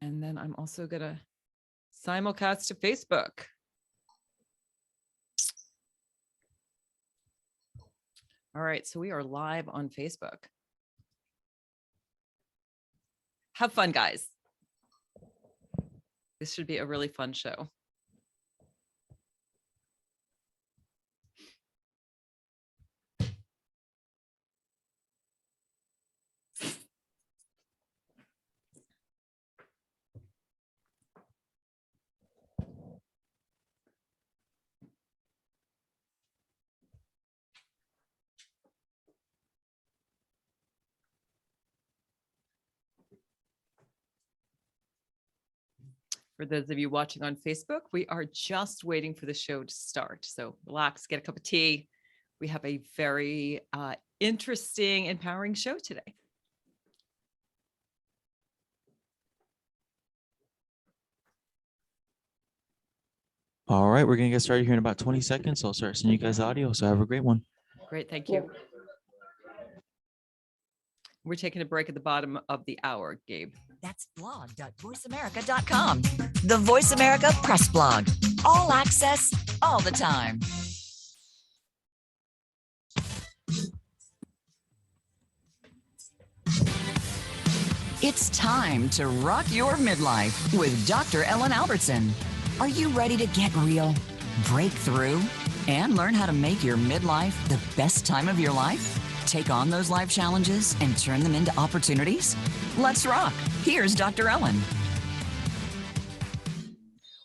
And then I'm also going to simulcast to Facebook. All right, so we are live on Facebook. Have fun, guys. This should be a really fun show. For those of you watching on Facebook, we are just waiting for the show to start. So relax, get a cup of tea. We have a very interesting, empowering show today. All right, we're going to get started here in about 20 seconds. So I'll start sending you guys audio. So have a great one. Great, thank you. We're taking a break at the bottom of the hour, Gabe. That's blog.voiceamerica.com. The Voice America Press Blog. All access, all the time. It's time to rock your midlife with Dr. Ellen Albertson. Are you ready to get real, break through, and learn how to make your midlife the best time of your life? Take on those life challenges and turn them into opportunities? Let's rock. Here's Dr. Ellen.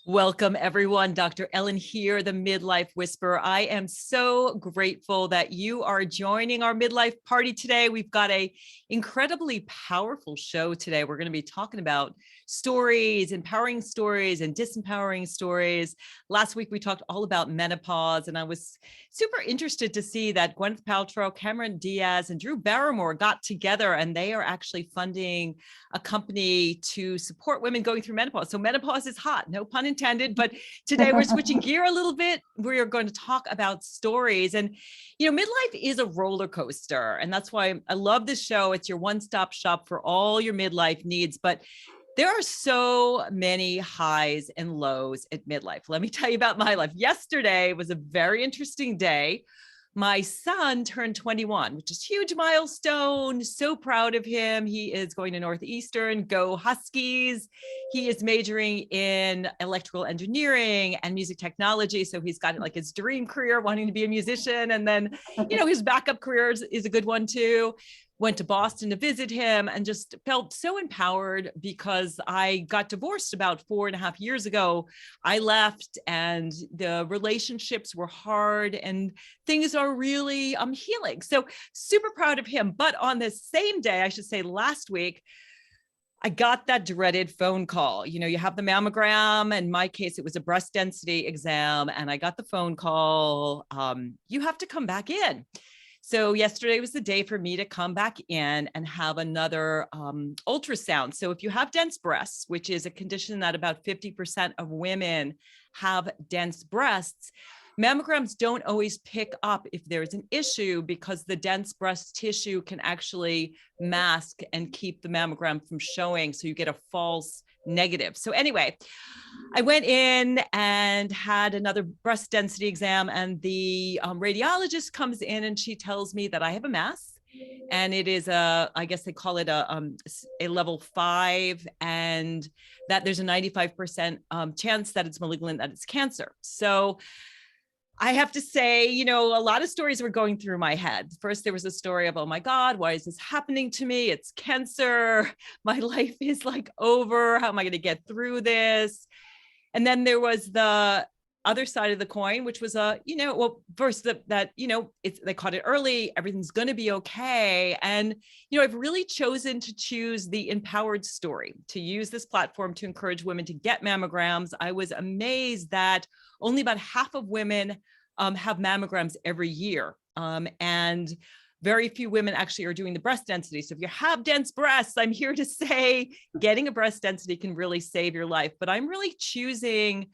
Welcome, everyone. Dr. Ellen here, the Midlife Whisperer. I am so grateful that you are joining our midlife party today. We've got an incredibly powerful show today. We're going to be talking about stories, empowering stories and disempowering stories. Last week, we talked all about menopause, and I was super interested to see that Gwyneth Paltrow, Cameron Diaz, and Drew Barrymore got together, and they are actually funding a company to support women going through menopause. So menopause is hot, no pun intended, but today we're switching gear a little bit. We are going to talk about stories. And, you know, midlife is a roller coaster. And that's why I love this show. It's your one-stop shop for all your midlife needs. But there are so many highs and lows at midlife. Let me tell you about my life. Yesterday was a very interesting day. My son turned 21, which is a huge milestone. So proud of him. He is going to Northeastern, go Huskies. He is majoring in electrical engineering and music technology. So he's got like his dream career, wanting to be a musician. And then, you know, his backup career is a good one too. Went to Boston to visit him and just felt so empowered because I got divorced about 4.5 years ago. I left and the relationships were hard and things are really healing. So super proud of him. But on the same day, I should say last week, I got that dreaded phone call. You know, you have the mammogram. In my case, it was a breast density exam. And I got the phone call, you have to come back in. So yesterday was the day for me to come back in and have another ultrasound. So if you have dense breasts, which is a condition that about 50% of women have dense breasts, mammograms don't always pick up if there's an issue because the dense breast tissue can actually mask and keep the mammogram from showing. So you get a false negative. So anyway, I went in and had another breast density exam, and the radiologist comes in and she tells me that I have a mass, and it is I guess they call it a level 5, and that there's a 95% chance that it's malignant, that it's cancer. So I have to say, you know, a lot of stories were going through my head. First, there was a story of, oh my God, why is this happening to me? It's cancer. My life is like over. How am I going to get through this? And then there was the other side of the coin, which was you know, well, first that, you know, they caught it early, everything's going to be okay. And, you know, I've really chosen to choose the empowered story, to use this platform to encourage women to get mammograms. I was amazed that only about half of women have mammograms every year. And very few women actually are doing the breast density. So if you have dense breasts, I'm here to say getting a breast density can really save your life. But I'm really choosing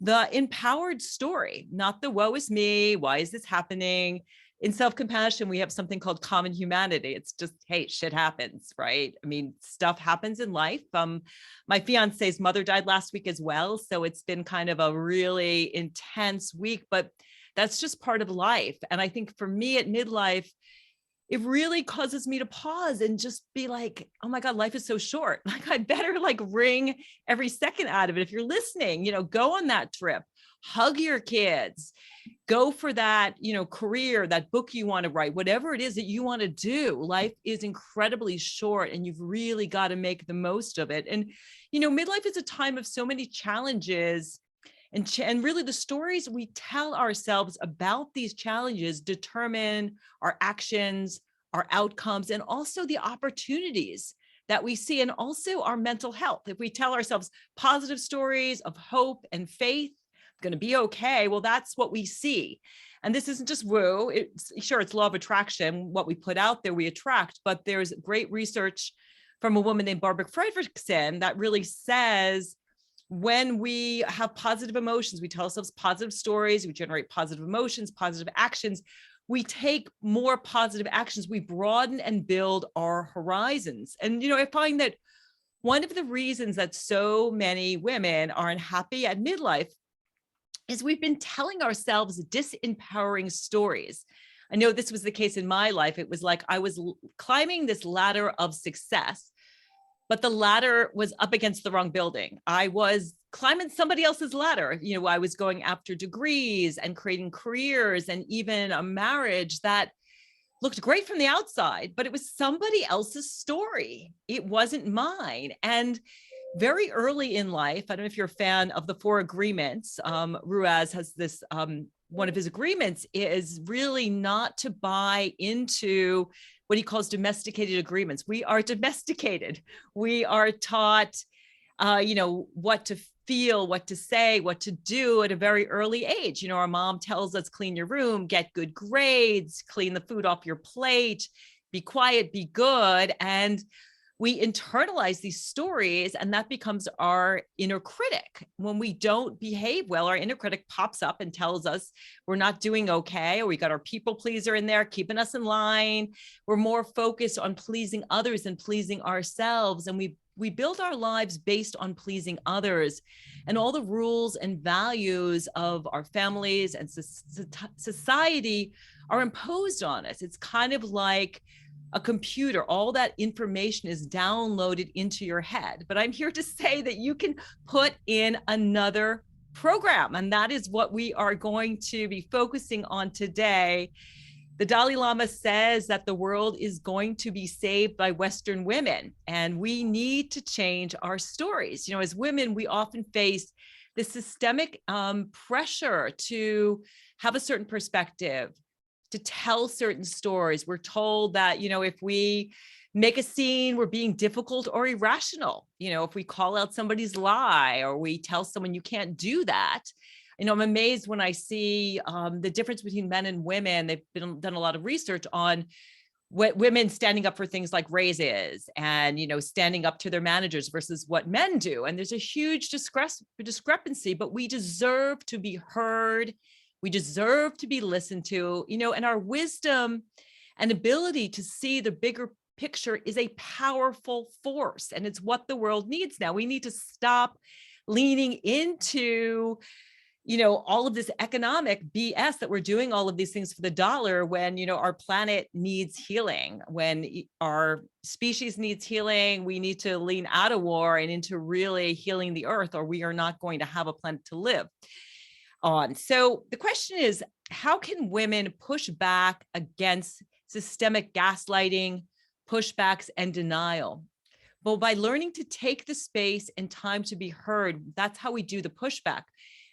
the empowered story, not the woe is me, why is this happening? in self-compassion, we have something called common humanity. It's just, hey, shit happens, right? I mean, stuff happens in life. My fiance's mother died last week as well. So it's been kind of a really intense week, but that's just part of life. And I think for me at midlife, it really causes me to pause and just be like, oh my God, life is so short. Like I better like wring every second out of it. If you're listening, go on that trip, hug your kids, go for that, career, that book you want to write, whatever it is that you want to do. Life is incredibly short and you've really got to make the most of it. And, midlife is a time of so many challenges. And really the stories we tell ourselves about these challenges determine our actions, our outcomes, and also the opportunities that we see, and also our mental health. If we tell ourselves positive stories of hope and faith, it's going to be okay, well, that's what we see. And this isn't just woo. It's law of attraction. What we put out there, we attract. But there's great research from a woman named Barbara Fredrickson that really says, when we have positive emotions, we tell ourselves positive stories, we generate positive emotions, positive actions, we take more positive actions, we broaden and build our horizons. And, I find that one of the reasons that so many women are unhappy at midlife is we've been telling ourselves disempowering stories. I know this was the case in my life. It was like I was climbing this ladder of success, but the ladder was up against the wrong building. I was climbing somebody else's ladder. I was going after degrees and creating careers and even a marriage that looked great from the outside, but it was somebody else's story. It wasn't mine. And very early in life, I don't know if you're a fan of the 4 agreements. Ruiz has this, one of his agreements is really not to buy into what he calls domesticated agreements. We are domesticated. We are taught, what to feel, what to say, what to do at a very early age. Our mom tells us, clean your room, get good grades, clean the food off your plate, be quiet, be good. And we internalize these stories and that becomes our inner critic. When we don't behave well, our inner critic pops up and tells us we're not doing okay, or we got our people pleaser in there keeping us in line. We're more focused on pleasing others than pleasing ourselves. And we build our lives based on pleasing others, and all the rules and values of our families and society are imposed on us. It's kind of like a computer. All that information is downloaded into your head. But I'm here to say that you can put in another program, and that is what we are going to be focusing on today. The Dalai Lama says that the world is going to be saved by Western women, and we need to change our stories. As women, we often face the systemic pressure to have a certain perspective, to tell certain stories. We're told that, if we make a scene, we're being difficult or irrational. If we call out somebody's lie or we tell someone you can't do that. I'm amazed when I see the difference between men and women. They've done a lot of research on women standing up for things like raises and, standing up to their managers versus what men do. And there's a huge discrepancy, but we deserve to be heard. We deserve to be listened to, and our wisdom and ability to see the bigger picture is a powerful force. And it's what the world needs now. We need to stop leaning into, all of this economic BS that we're doing all of these things for the dollar when, our planet needs healing, when our species needs healing. We need to lean out of war and into really healing the earth, or we are not going to have a planet to live on. So the question is, how can women push back against systemic gaslighting, pushbacks, and denial? Well, by learning to take the space and time to be heard, that's how we do the pushback.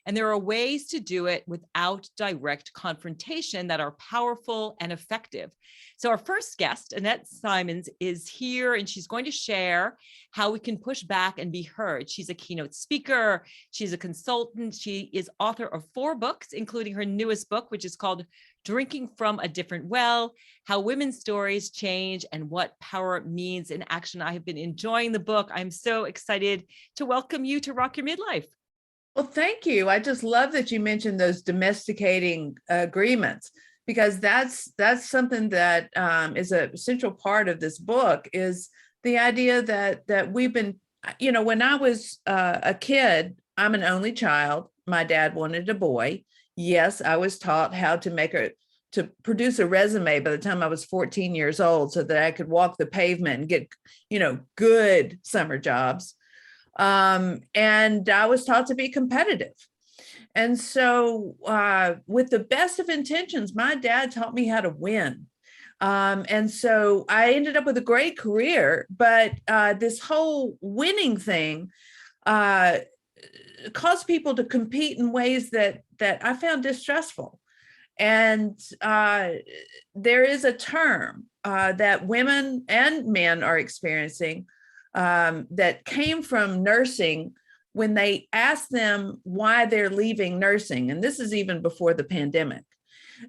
And there are ways to do it without direct confrontation that are powerful and effective. So our first guest, Annette Simmons, is here, and she's going to share how we can push back and be heard. She's a keynote speaker. She's a consultant. She is author of 4 books, including her newest book, which is called Drinking from a Different Well: How Women's Stories Change and What Power Means in Action. I have been enjoying the book. I'm so excited to welcome you to Rock Your Midlife. Well, thank you. I just love that you mentioned those domesticating agreements. because that's something that is a central part of this book, is the idea that we've been, when I was a kid, I'm an only child. My dad wanted a boy. Yes, I was taught how to produce a resume by the time I was 14 years old so that I could walk the pavement and get, good summer jobs. And I was taught to be competitive. And so with the best of intentions, my dad taught me how to win. And so I ended up with a great career, but this whole winning thing caused people to compete in ways that I found distressful. And there is a term that women and men are experiencing that came from nursing, when they asked them why they're leaving nursing. And this is even before the pandemic.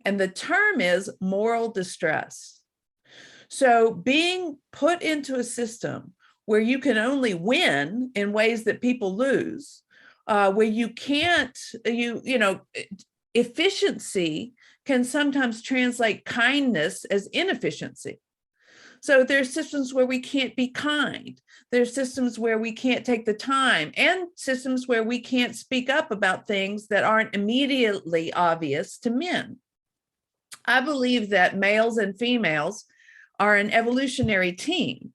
And the term is moral distress. So being put into a system where you can only win in ways that people lose, where you can't, efficiency can sometimes translate kindness as inefficiency. So there's systems where we can't be kind. There's systems where we can't take the time, and systems where we can't speak up about things that aren't immediately obvious to men. I believe that males and females are an evolutionary team,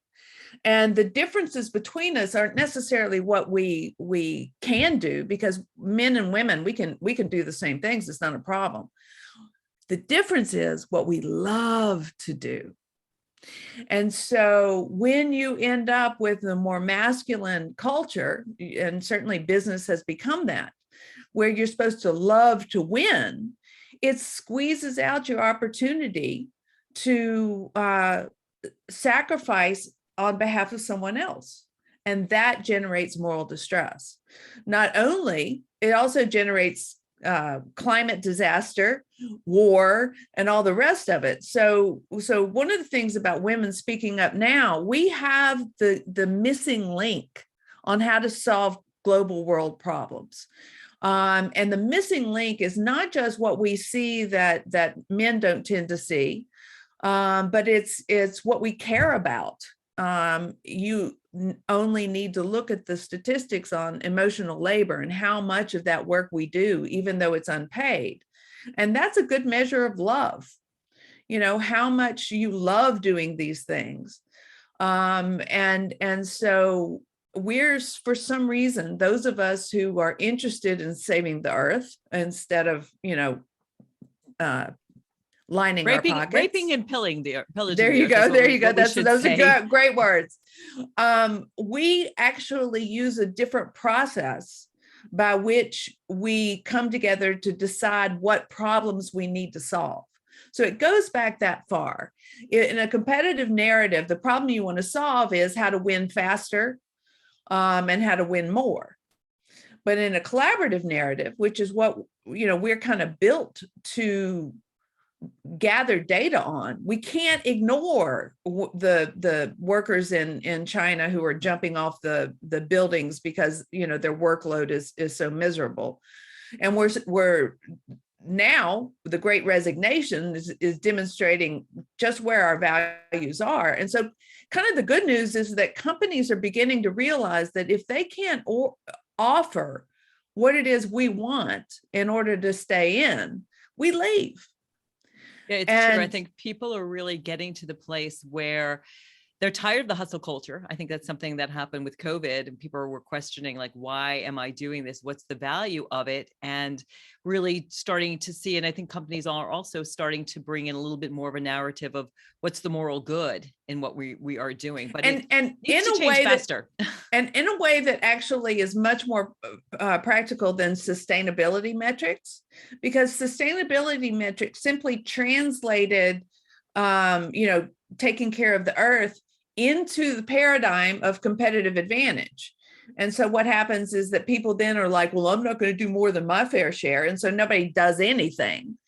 and the differences between us aren't necessarily what we can do, because men and women, we can do the same things. It's not a problem. The difference is what we love to do. And so when you end up with a more masculine culture, and certainly business has become that, where you're supposed to love to win, it squeezes out your opportunity to sacrifice on behalf of someone else. And that generates moral distress. Not only, it also generates climate disaster, war, and all the rest of it. So one of the things about women speaking up now, we have the missing link on how to solve global world problems. And the missing link is not just what we see that men don't tend to see, but it's what we care about. You only need to look at the statistics on emotional labor and how much of that work we do, even though it's unpaid. And that's a good measure of love, how much you love doing these things. And so we're, for some reason, those of us who are interested in saving the earth instead of, lining our pockets. Raping and pillaging there you go. Those are great words. We actually use a different process by which we come together to decide what problems we need to solve. So it goes back that far. In a competitive narrative, the problem you want to solve is how to win faster and how to win more. But in a collaborative narrative, which is what we're kind of built to gather data on, we can't ignore the workers in China who are jumping off the buildings because their workload is so miserable. And we're now, the Great Resignation is demonstrating just where our values are. And so kind of the good news is that companies are beginning to realize that if they can't offer what it is we want in order to stay in, we leave. Yeah, it's true. I think people are really getting to the place where they're tired of the hustle culture. I think that's something that happened with COVID, and people were questioning, like, why am I doing this? What's the value of it? And really starting to see, and I think companies are also starting to bring in a little bit more of a narrative of what's the moral good in what we are doing. But and it needs in to a way faster. And in a way that actually is much more practical than sustainability metrics, because sustainability metrics simply translated, taking care of the earth into the paradigm of competitive advantage. And so what happens is that people then are like, well, I'm not going to do more than my fair share. And so nobody does anything.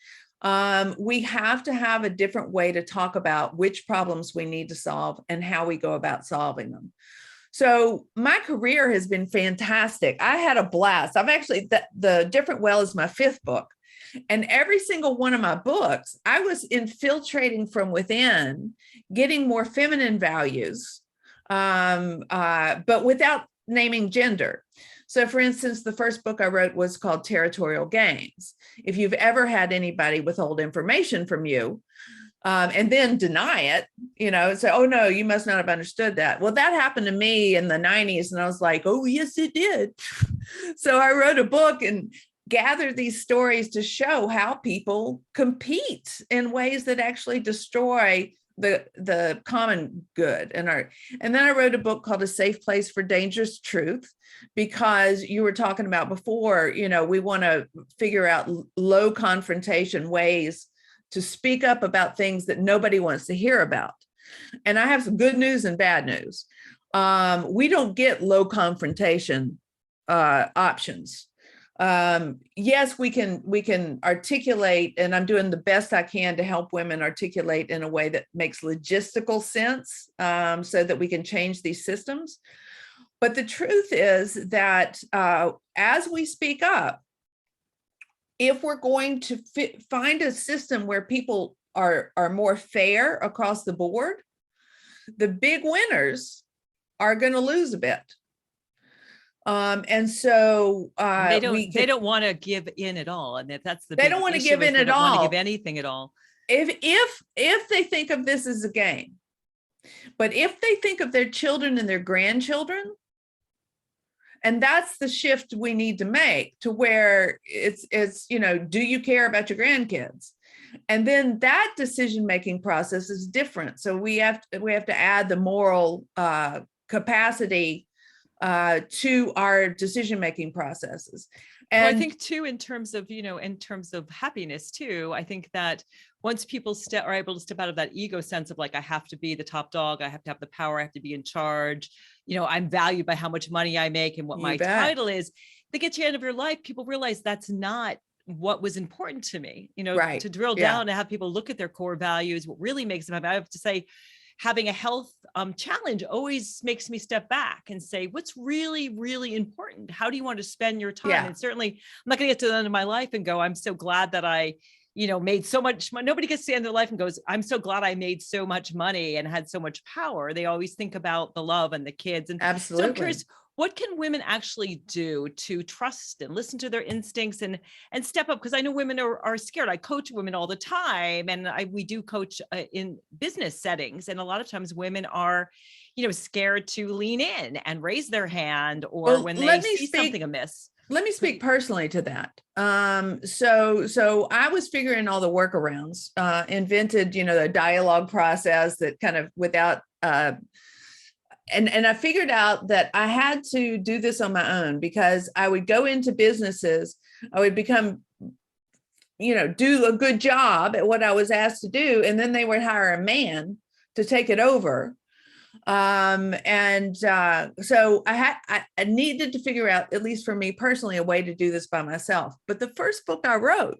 We have to have a different way to talk about which problems we need to solve and how we go about solving them. So my career has been fantastic. I had a blast. I've actually, the Different Well is my 5th book. And every single one of my books, I was infiltrating from within, getting more feminine values, but without naming gender. So for instance, the first book I wrote was called Territorial Gains. If you've ever had anybody withhold information from you, and then deny it, say, oh no, you must not have understood that. Well, that happened to me in the 90s. And I was like, oh yes, it did. So I wrote a book and gathered these stories to show how people compete in ways that actually destroy the common good. And then I wrote a book called A Safe Place for Dangerous Truth, because you were talking about before, we want to figure out low confrontation ways to speak up about things that nobody wants to hear about. And I have some good news and bad news. We don't get low confrontation options. Yes, we can articulate, and I'm doing the best I can to help women articulate in a way that makes logistical sense, so that we can change these systems. But the truth is that as we speak up, if we're going to find a system where people are more fair across the board, the big winners are going to lose a bit. And so they don't want to give in at all. And that's the they don't want to give in at all. They don't want to give anything at all. If they think of this as a game, but if they think of their children and their grandchildren, and that's the shift we need to make, to where it's do you care about your grandkids? And then that decision-making process is different. So we have to add the moral capacity to our decision-making processes. And well, I think too, in terms of happiness too, I think that once people are able to step out of that ego sense of like, I have to be the top dog, I have to have the power, I have to be in charge, I'm valued by how much money I make and what my title is, they get to the end of your life, people realize that's not what was important to me, right. To drill down and have people look at their core values, what really makes them happy. I have to say, having a health challenge always makes me step back and say, what's really, really important? How do you want to spend your time? Yeah. And certainly I'm not going to get to the end of my life and go, I'm so glad that I, made so much money. Nobody gets to the end of their life and goes, I'm so glad I made so much money and had so much power. They always think about the love and the kids. And absolutely. So I'm curious, what can women actually do to trust and listen to their instincts and step up? Because I know women are scared. I coach women all the time, and we do coach in business settings. And a lot of times women are, scared to lean in and raise their hand, or when they see something amiss. Let me speak personally to that. So I was figuring all the workarounds, invented, the dialogue process that kind of without, and I figured out that I had to do this on my own, because I would go into businesses, I would become, do a good job at what I was asked to do. And then they would hire a man to take it over. So I needed to figure out, at least for me personally, a way to do this by myself. But the first book I wrote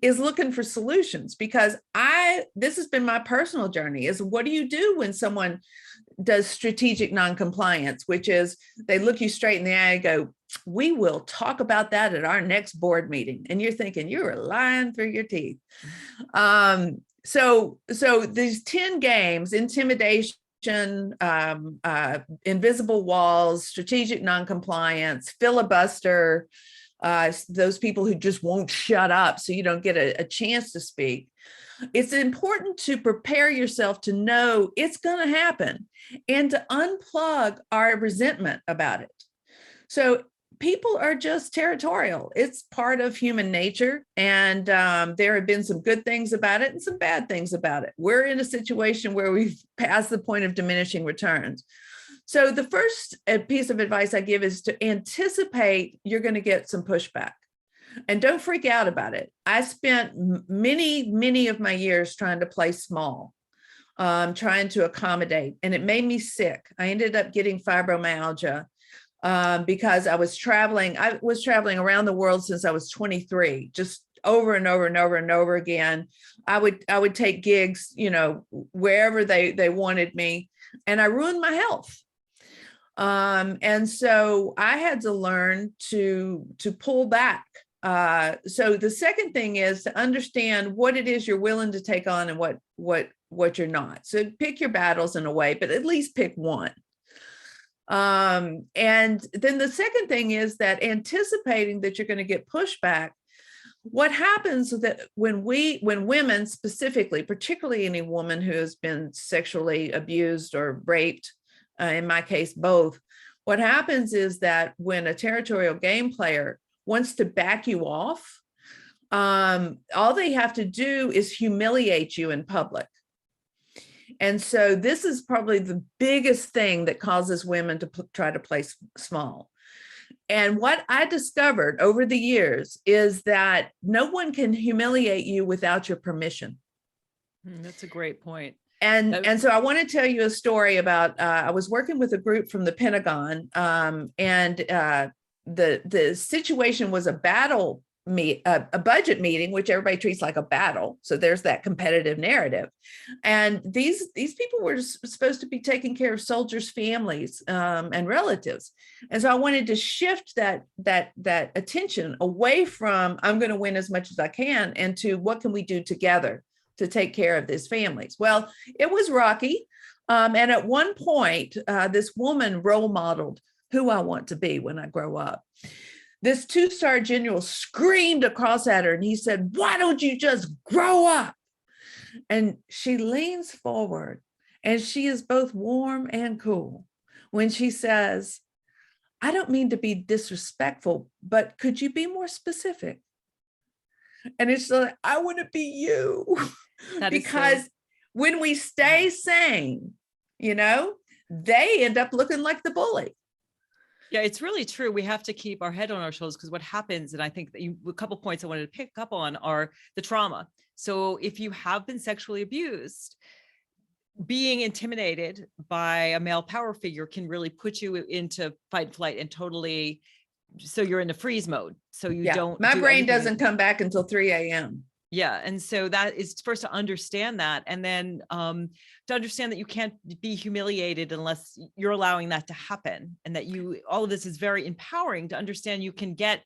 is looking for solutions, because this has been my personal journey, is what do you do when someone does strategic noncompliance, which is they look you straight in the eye and go, we will talk about that at our next board meeting. And you're thinking you're lying through your teeth. So these 10 games, intimidation, invisible walls, strategic noncompliance, filibuster, those people who just won't shut up so you don't get a chance to speak. It's important to prepare yourself to know it's going to happen and to unplug our resentment about it. So people are just territorial. It's part of human nature. And there have been some good things about it and some bad things about it. We're in a situation where we've passed the point of diminishing returns. So the first piece of advice I give is to anticipate you're going to get some pushback. And don't freak out about it. I spent many of my years trying to play small, trying to accommodate, and it made me sick. I ended up getting fibromyalgia because I was traveling around the world since I was 23, just over and over and over and over again. I would take gigs, wherever they wanted me, and I ruined my health. And so I had to learn to pull back So the second thing is to understand what it is you're willing to take on and what you're not. So pick your battles in a way, but at least pick one. And then the second thing is that anticipating that you're going to get pushback. What happens that when women specifically, particularly any woman who has been sexually abused or raped, in my case, both, what happens is that when a territorial game player wants to back you off, all they have to do is humiliate you in public. And so this is probably the biggest thing that causes women to try to play small. And what I discovered over the years is that no one can humiliate you without your permission. That's a great point. And so I want to tell you a story about, I was working with a group from the Pentagon, and the situation was a budget meeting, which everybody treats like a battle. So there's that competitive narrative. And these people were supposed to be taking care of soldiers' families and relatives. And so I wanted to shift that attention away from I'm going to win as much as I can and to what can we do together to take care of these families. Well, it was rocky. And at one point, this woman role modeled who I want to be when I grow up. This 2-star general screamed across at her and he said, "Why don't you just grow up?" And she leans forward and she is both warm and cool when she says, "I don't mean to be disrespectful, but could you be more specific?" And it's like, I want to be you. Because when we stay sane, they end up looking like the bully. Yeah, it's really true. We have to keep our head on our shoulders because what happens, and I think that a couple points I wanted to pick up on are the trauma. So if you have been sexually abused, being intimidated by a male power figure can really put you into fight, flight, and totally, so you're in the freeze mode. So you don't. My brain doesn't come back until 3 a.m. Yeah. And so that is first to understand that. And then to understand that you can't be humiliated unless you're allowing that to happen. And that all of this is very empowering to understand you can get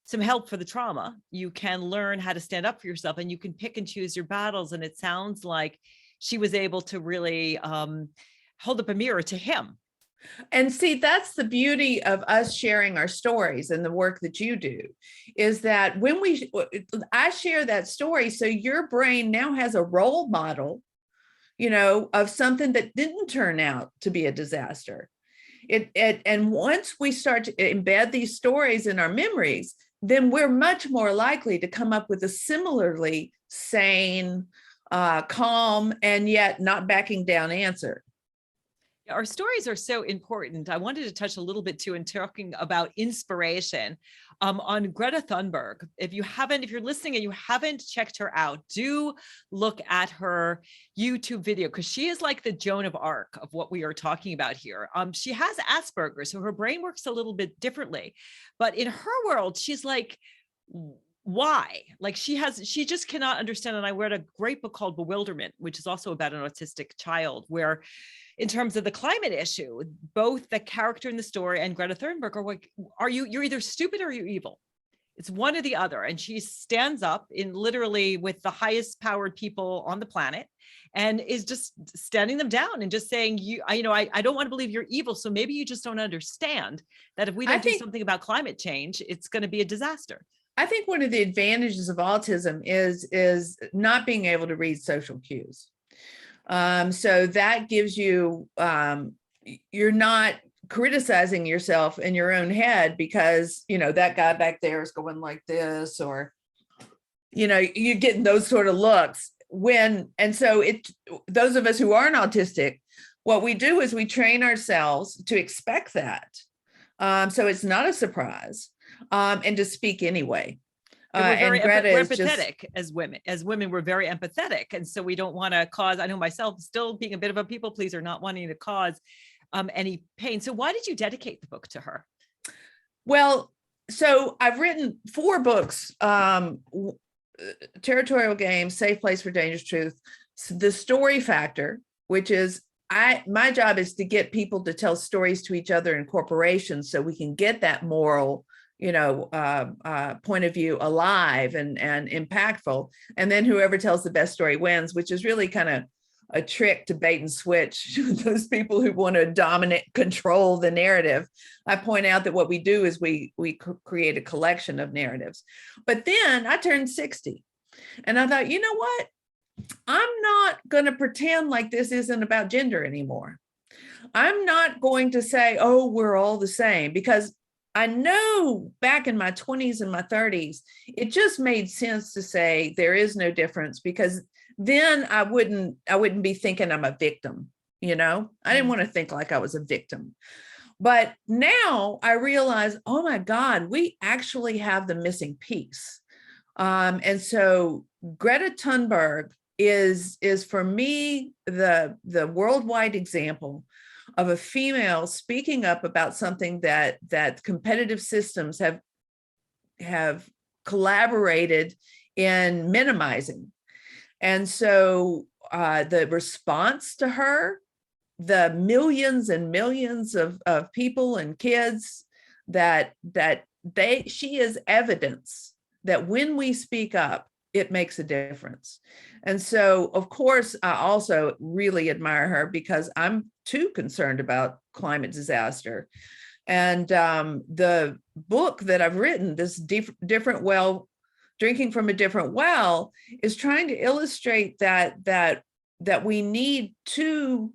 some help for the trauma. You can learn how to stand up for yourself and you can pick and choose your battles. And it sounds like she was able to really hold up a mirror to him. And see, that's the beauty of us sharing our stories and the work that you do, is that when I share that story, so your brain now has a role model, of something that didn't turn out to be a disaster. And once we start to embed these stories in our memories, then we're much more likely to come up with a similarly sane, calm, and yet not backing down answer. Our stories are so important. I wanted to touch a little bit too in talking about inspiration on Greta Thunberg. If you're listening and you haven't checked her out, do look at her YouTube video because she is like the Joan of Arc of what we are talking about here. She has Asperger's, so her brain works a little bit differently. But in her world, she's like, why? Like she just cannot understand. And I read a great book called Bewilderment, which is also about an autistic child, where in terms of the climate issue, both the character in the story and Greta Thunberg are like, you're either stupid or you're evil. It's one or the other. And she stands up in literally with the highest powered people on the planet and is just standing them down and just saying, I don't want to believe you're evil. So maybe you just don't understand that if we don't do something about climate change, it's going to be a disaster. I think one of the advantages of autism is not being able to read social cues. So that gives you, you're not criticizing yourself in your own head because, that guy back there is going like this, or, you're getting those sort of looks those of us who aren't autistic, what we do is we train ourselves to expect that. So it's not a surprise, and to speak anyway. And we're empathetic as women. As women, we're very empathetic. And so we don't want to cause, I know myself still being a bit of a people pleaser, not wanting to cause any pain. So why did you dedicate the book to her? Well, so I've written 4 books, Territorial Games, Safe Place for Dangerous Truth, The Story Factor, which is my job is to get people to tell stories to each other in corporations so we can get that moral, point of view alive and impactful. And then whoever tells the best story wins, which is really kind of a trick to bait and switch those people who want to dominate, control the narrative. I point out that what we do is we create a collection of narratives. But then I turned 60 and I thought, you know what? I'm not going to pretend like this isn't about gender anymore. I'm not going to say, oh, we're all the same, because I know back in my 20s and my 30s, it just made sense to say there is no difference, because then I wouldn't be thinking I'm a victim. I didn't want to think like I was a victim. But now I realize, oh my God, we actually have the missing piece. And so Greta Thunberg is for me the worldwide example of a female speaking up about something that competitive systems have collaborated in minimizing. And so the response to her, the millions and millions of people and kids she is evidence that when we speak up, it makes a difference. And so, of course, I also really admire her because I'm too concerned about climate disaster. And the book that I've written, this different well, drinking from a different well, is trying to illustrate that we need two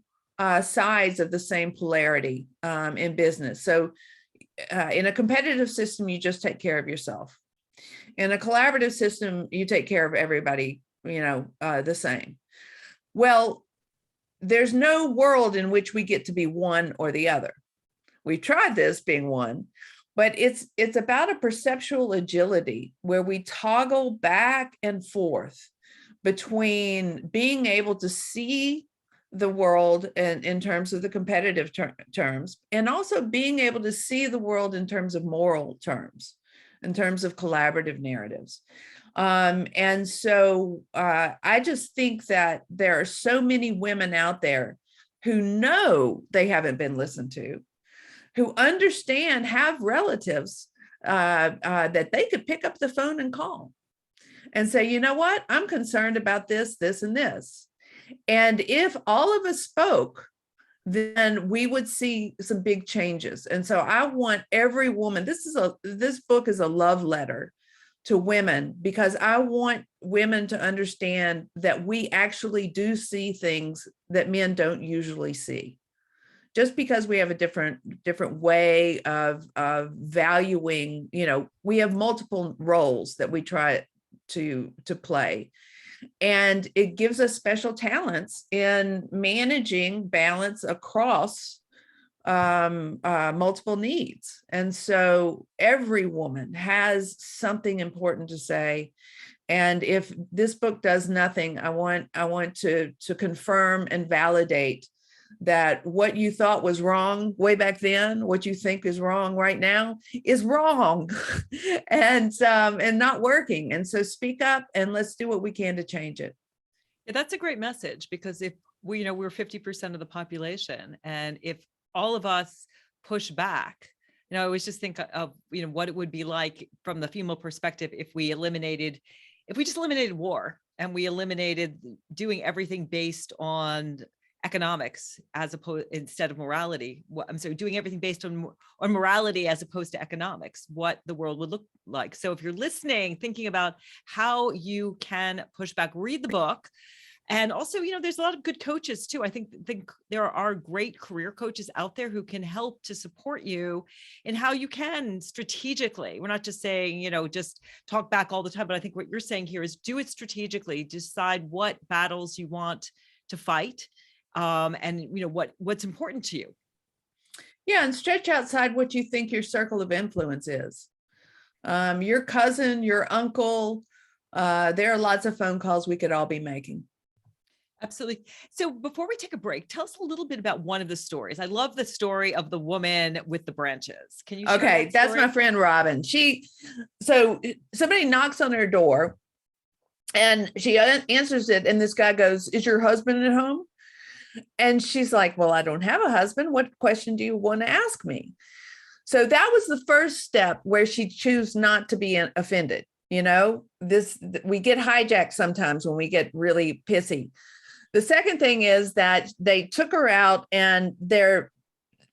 sides of the same polarity in business. So in a competitive system, you just take care of yourself. In a collaborative system, you take care of everybody, the same. Well, there's no world in which we get to be one or the other. We've tried this being one, but it's about a perceptual agility where we toggle back and forth between being able to see the world in terms of the competitive terms, and also being able to see the world in terms of moral terms, in terms of collaborative narratives. And so I just think that there are so many women out there who know they haven't been listened to, who understand, have relatives that they could pick up the phone and call and say, you know what, I'm concerned about this, this, and this. And if all of us spoke, then we would see some big changes. And so I want every woman, this book is a love letter to women, because I want women to understand that we actually do see things that men don't usually see. Just because we have a different way of valuing, we have multiple roles that we try to play. And it gives us special talents in managing balance across multiple needs. And so every woman has something important to say. And if this book does nothing, I want to confirm and validate that what you thought was wrong way back then, what you think is wrong right now, is wrong and not working. And so speak up and let's do what we can to change it. Yeah, that's a great message, because if we're 50% of the population, and if all of us push back, I always just think of, what it would be like from the female perspective if we just eliminated war, and we eliminated doing everything based on economics instead of morality. I'm sorry, doing everything based on morality as opposed to economics, what the world would look like. So if you're listening, thinking about how you can push back, read the book. And also, there's a lot of good coaches too. I think there are great career coaches out there who can help to support you in how you can strategically. We're not just saying, just talk back all the time, but I think what you're saying here is do it strategically, decide what battles you want to fight. And what's important to you. Yeah, and stretch outside what you think your circle of influence is. Your cousin, your uncle, there are lots of phone calls we could all be making. Absolutely. So before we take a break, tell us a little bit about one of the stories. I love the story of the woman with the branches. Can you share that that's story? My friend Robin. So somebody knocks on her door and she answers it, and this guy goes, "Is your husband at home?" And she's like, "Well, I don't have a husband. What question do you want to ask me?" So that was the first step where she chose not to be offended. You know, we get hijacked sometimes when we get really pissy. The second thing is that they took her out and they're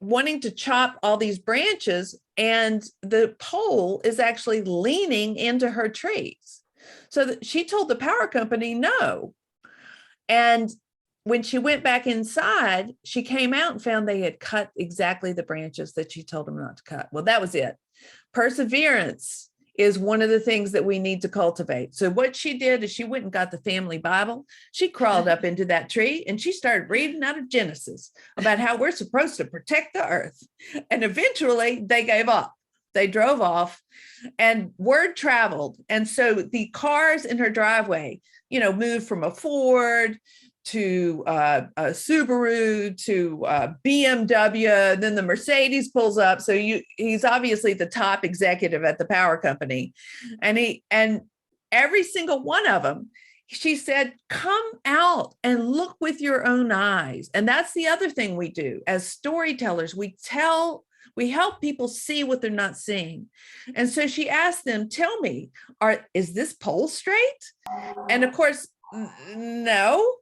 wanting to chop all these branches, and the pole is actually leaning into her trees. So she told the power company no. And when she went back inside, she came out and found they had cut exactly the branches that she told them not to cut. Well, that was it. Perseverance is one of the things that we need to cultivate. So what she did is she went and got the family Bible. She crawled up into that tree and she started reading out of Genesis about how we're supposed to protect the earth. And eventually they gave up. They drove off and word traveled. And so the cars in her driveway, you know, moved from a Ford to a Subaru to BMW, then the Mercedes pulls up. So he's obviously the top executive at the power company. And every single one of them, she said, come out and look with your own eyes. And that's the other thing we do as storytellers. We help people see what they're not seeing. And so she asked them, tell me, is this pole straight? And of course, no.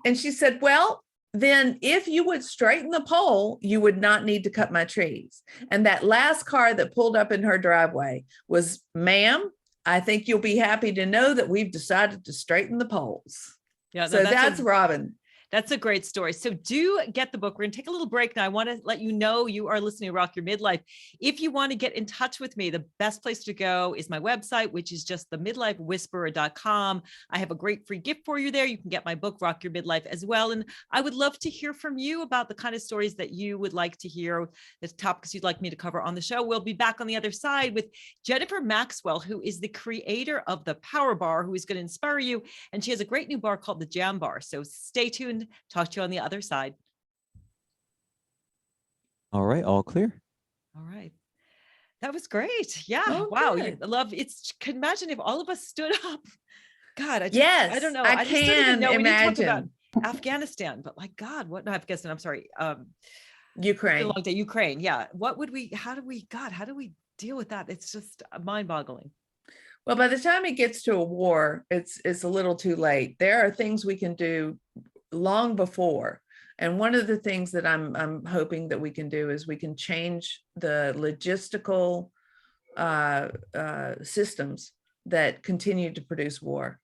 And she said, well, then if you would straighten the pole, you would not need to cut my trees. And that last car that pulled up in her driveway was, ma'am, I think you'll be happy to know that we've decided to straighten the poles. Yeah. So that's Robin. That's a great story. So do get the book. We're going to take a little break now. I want to let you know you are listening to Rock Your Midlife. If you want to get in touch with me, the best place to go is my website, which is just themidlifewhisperer.com. I have a great free gift for you there. You can get my book, Rock Your Midlife, as well. And I would love to hear from you about the kind of stories that you would like to hear, the topics you'd like me to cover on the show. We'll be back on the other side with Jennifer Maxwell, who is the creator of the Power Bar, who is going to inspire you. And she has a great new bar called the Jam Bar. So stay tuned. Talk to you on the other side. All right, all clear. All right. That was great. Yeah. Oh, wow. good. I love it's. Can imagine if all of us stood up. God, I don't know. I can imagine. We need to talk about Afghanistan, but like, God, what? No, Afghanistan. I'm sorry. Ukraine. A long day. Ukraine. Yeah. How do we deal with that? It's just mind boggling. Well, by the time it gets to a war, it's a little too late. There are things we can do long before. And one of the things that I'm hoping that we can do is we can change the logistical systems that continue to produce war.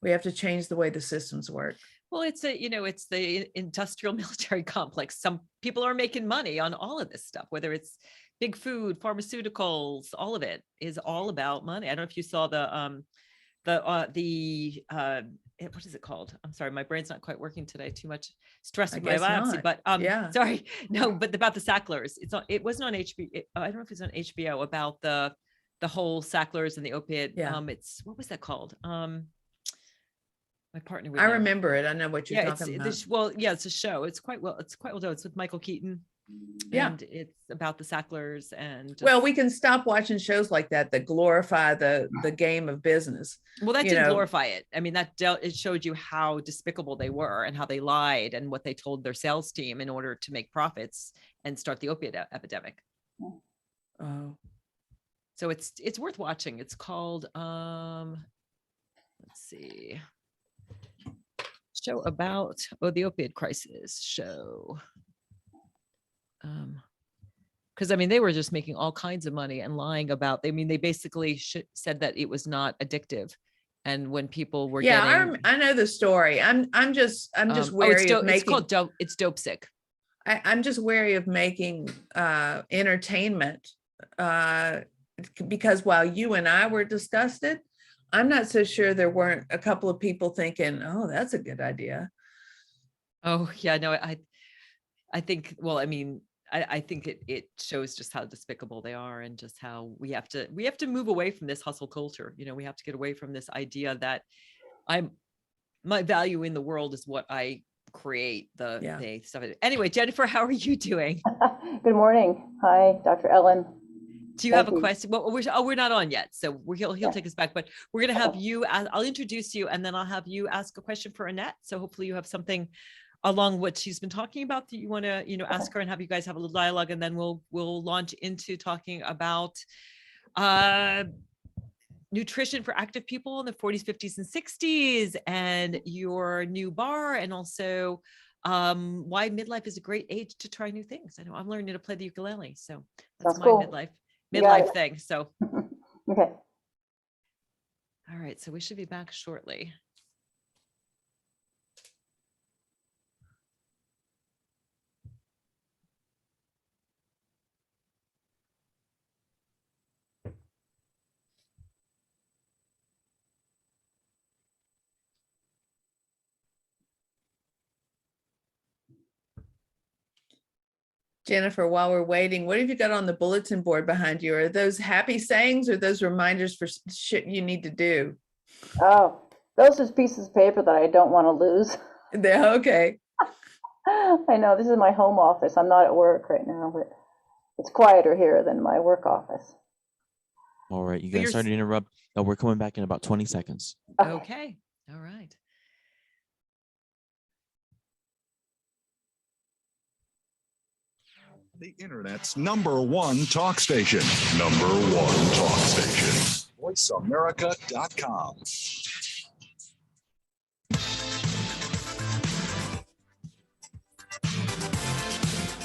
We have to change the way the systems work. Well, it's the industrial military complex. Some people are making money on all of this stuff, whether it's big food, pharmaceuticals, all of it is all about money. I don't know if you saw what is it called? I'm sorry, my brain's not quite working today. Too much stress with my biopsy. But yeah. Sorry, no. But about the Sacklers, it wasn't on HBO. I don't know if it's on HBO about the whole Sacklers and the opiate. Yeah. What was that called? My partner. I remember it. I know what you're talking about. It's a show. It's quite well done. It's with Michael Keaton. Yeah. And it's about the Sacklers well, we can stop watching shows like that glorify the game of business. Well, that didn't glorify it. I mean, it showed you how despicable they were and how they lied and what they told their sales team in order to make profits and start the opiate epidemic. Oh. So it's worth watching. It's called let's see. Show about the opiate crisis show. Because I mean, they were just making all kinds of money and lying about. I mean, they basically said that it was not addictive, and when people were I know the story. I'm just wary of making. It's dope sick. I'm just wary of making entertainment because while you and I were disgusted, I'm not so sure there weren't a couple of people thinking, "Oh, that's a good idea." Oh yeah, no, I think. Well, I mean. I think it shows just how despicable they are and just how we have to move away from this hustle culture. You know, we have to get away from this idea that my value in the world is what I create the stuff. Anyway, Jennifer, how are you doing? Good morning. Hi, Dr. Ellen. Do you have a question? Well, we're not on yet, so he'll take us back, but we're going to have you, I'll introduce you and then I'll have you ask a question for Annette. So hopefully you have something along what she's been talking about that you want to, ask her and have you guys have a little dialogue, and then we'll launch into talking about nutrition for active people in the 40s, 50s, and 60s, and your new bar, and also why midlife is a great age to try new things. I know I'm learning to play the ukulele, so that's my cool. midlife thing. So okay. All right, so we should be back shortly. Jennifer, while we're waiting, what have you got on the bulletin board behind you? Are those happy sayings or those reminders for shit you need to do? Oh, those are pieces of paper that I don't want to lose. They're okay. I know this is my home office. I'm not at work right now, but it's quieter here than my work office. All right, you guys, sorry to interrupt. No, we're coming back in about 20 seconds. Okay. All right. The internet's #1 talk station. #1 talk station. VoiceAmerica.com.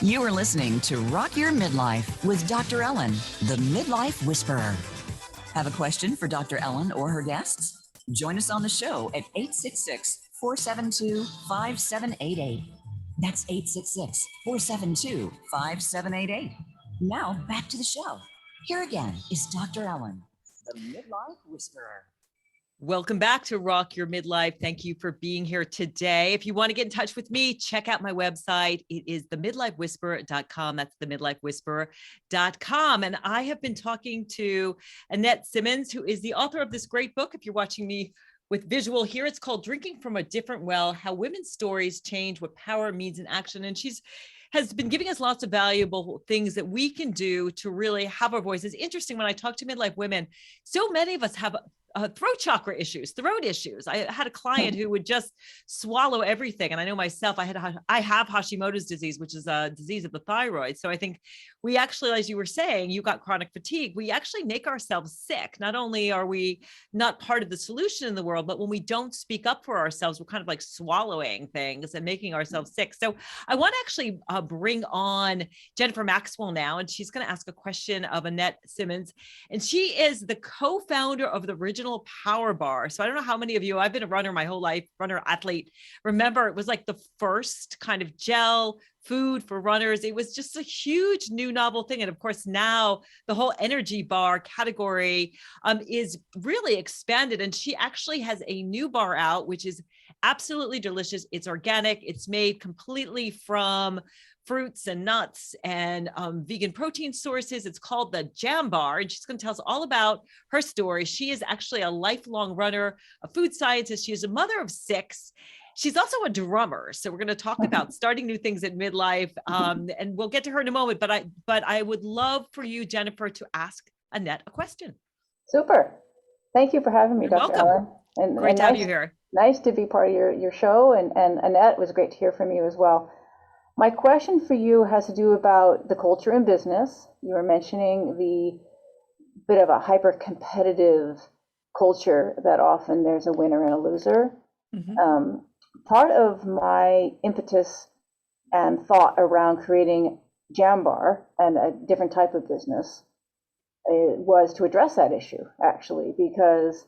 You are listening to Rock Your Midlife with Dr. Ellen, the Midlife Whisperer. Have a question for Dr. Ellen or her guests? Join us on the show at 866-472-5788. That's 866-472-5788. Now back to the show. Here again is Dr. Ellen, the Midlife Whisperer. Welcome back to Rock Your Midlife. Thank you for being here today. If you want to get in touch with me, check out my website. It is themidlifewhisperer.com. That's themidlifewhisperer.com. And I have been talking to Annette Simmons, who is the author of this great book. If you're watching me with visual here, it's called Drinking from a Different Well, How Women's Stories Change What Power Means in Action. And has been giving us lots of valuable things that we can do to really have our voices. Interesting, when I talk to midlife women, so many of us have throat chakra issues, throat issues. I had a client who would just swallow everything. And I know myself, I have Hashimoto's disease, which is a disease of the thyroid. So I think we actually, as you were saying, you got chronic fatigue. We actually make ourselves sick. Not only are we not part of the solution in the world, but when we don't speak up for ourselves, we're kind of like swallowing things and making ourselves sick. So I want to actually bring on Jennifer Maxwell now, and she's going to ask a question of Annette Simmons. And she is the co-founder of the original Power Bar. So I don't know how many of you, I've been a runner my whole life, runner athlete. Remember, it was like the first kind of gel food for runners. It was just a huge new novel thing. And of course, now the whole energy bar category is really expanded. And she actually has a new bar out, which is absolutely delicious. It's organic. It's made completely from fruits and nuts and vegan protein sources. It's called the Jam Bar, and she's going to tell us all about her story. She is actually a lifelong runner, a food scientist. She is a mother of 6. She's also a drummer. So we're going to talk about starting new things at midlife, and we'll get to her in a moment. But I would love for you, Jennifer, to ask Annette a question. Super. Thank you for having me, Dr. Ellen. And great to have you here. Nice to be part of your show. And Annette, it was great to hear from you as well. My question for you has to do about the culture in business. You were mentioning the bit of a hyper-competitive culture that often there's a winner and a loser. Mm-hmm. Part of my impetus and thought around creating Jam Bar and a different type of business was to address that issue, actually, because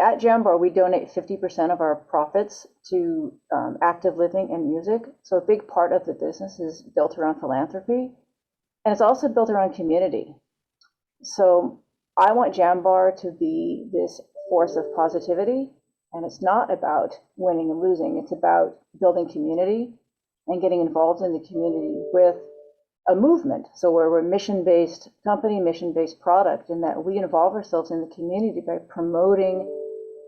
at Jam Bar, we donate 50% of our profits to active living and music. So a big part of the business is built around philanthropy, and it's also built around community. So I want Jam Bar to be this force of positivity, and it's not about winning and losing. It's about building community and getting involved in the community with a movement. So we're a mission-based company, mission-based product, in that we involve ourselves in the community by promoting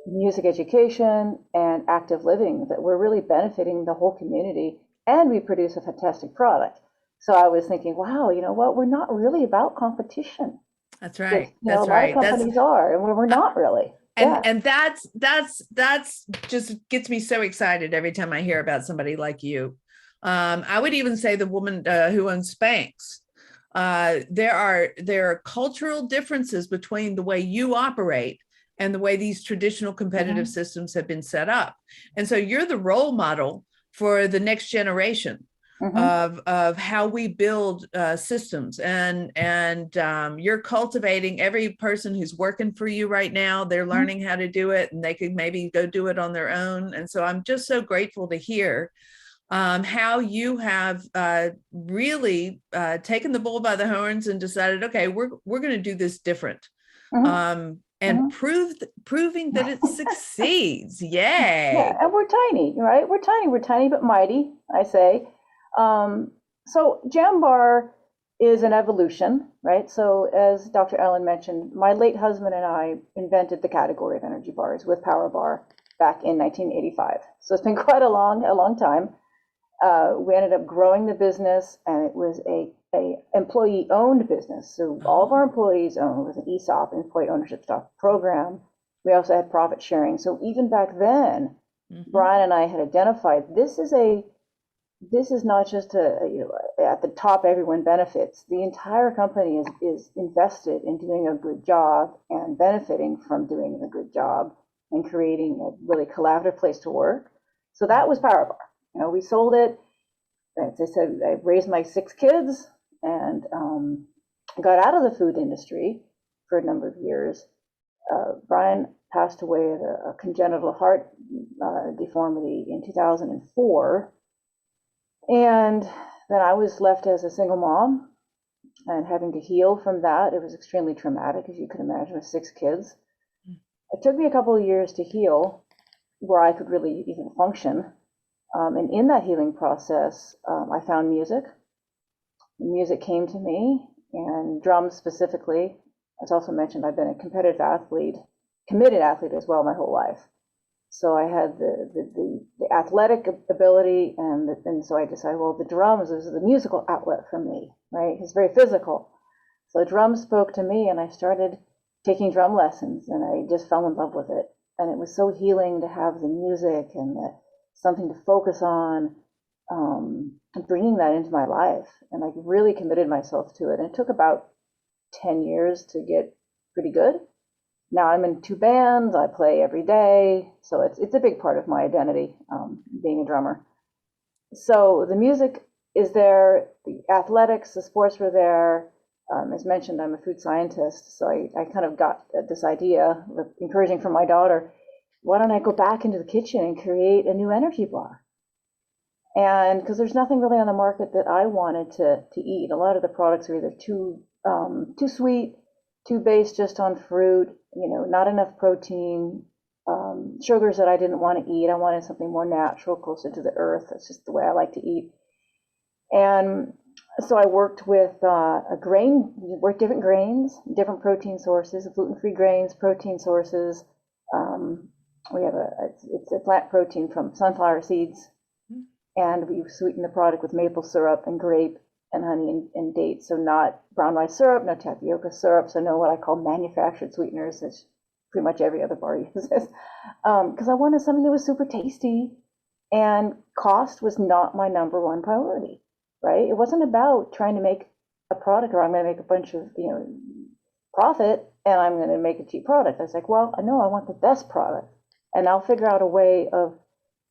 music education and active living, that we're really benefiting the whole community, and we produce a fantastic product. So I was thinking, wow, you know what? We're not really about competition. That's right. A lot of companies are, and we're not really. And that's just gets me so excited every time I hear about somebody like you. I would even say the woman who owns Spanx. There are cultural differences between the way you operate and the way these traditional competitive systems have been set up. And so you're the role model for the next generation of how we build systems, and you're cultivating every person who's working for you right now. They're learning how to do it, and they could maybe go do it on their own. And so I'm just so grateful to hear how you have really taken the bull by the horns and decided, okay, we're going to do this different. And proving that it succeeds. Yay. Yeah, and we're tiny, right? We're tiny but mighty, I say. So Jam Bar is an evolution, right? So as Dr. Ellen mentioned, my late husband and I invented the category of energy bars with Power Bar back in 1985. So it's been quite a long time. We ended up growing the business, and it was a employee-owned business. So all of our employees owned. It was an ESOP, employee ownership stock program. We also had profit sharing. So even back then, Brian and I had identified this is not just at the top everyone benefits. The entire company is invested in doing a good job and benefiting from doing a good job and creating a really collaborative place to work. So that was Power Bar. We sold it. As I said, I raised my 6 kids and got out of the food industry for a number of years. Brian passed away of a congenital heart deformity in 2004. And then I was left as a single mom and having to heal from that. It was extremely traumatic, as you can imagine, with 6 kids. It took me a couple of years to heal where I could really even function. And in that healing process, I found music. Music came to me, and drums specifically. As also mentioned, I've been a committed athlete as well my whole life. So I had the athletic ability, and so I decided, well, the drums is the musical outlet for me, right? It's very physical. So the drums spoke to me, and I started taking drum lessons, and I just fell in love with it. And it was so healing to have the music and something to focus on, bringing that into my life. And I really committed myself to it. And it took about 10 years to get pretty good. Now I'm in 2 bands. I play every day. So it's a big part of my identity, being a drummer. So the music is there, the athletics, the sports were there. As mentioned, I'm a food scientist. So I kind of got this idea, encouraging from my daughter, why don't I go back into the kitchen and create a new energy bar? And because there's nothing really on the market that I wanted to eat. A lot of the products are either too sweet, too based just on fruit, not enough protein, sugars that I didn't want to eat. I wanted something more natural, closer to the earth. That's just the way I like to eat. And so I worked with different grains, different protein sources, gluten-free grains, protein sources. We have it's a plant protein from sunflower seeds, and we sweeten the product with maple syrup and grape and honey and dates. So not brown rice syrup, no tapioca syrup. So no what I call manufactured sweeteners, which pretty much every other bar uses. Because I wanted something that was super tasty, and cost was not my number one priority. Right? It wasn't about trying to make a product or I'm going to make a bunch of profit and I'm going to make a cheap product. I was like, well, I know I want the best product. And I'll figure out a way of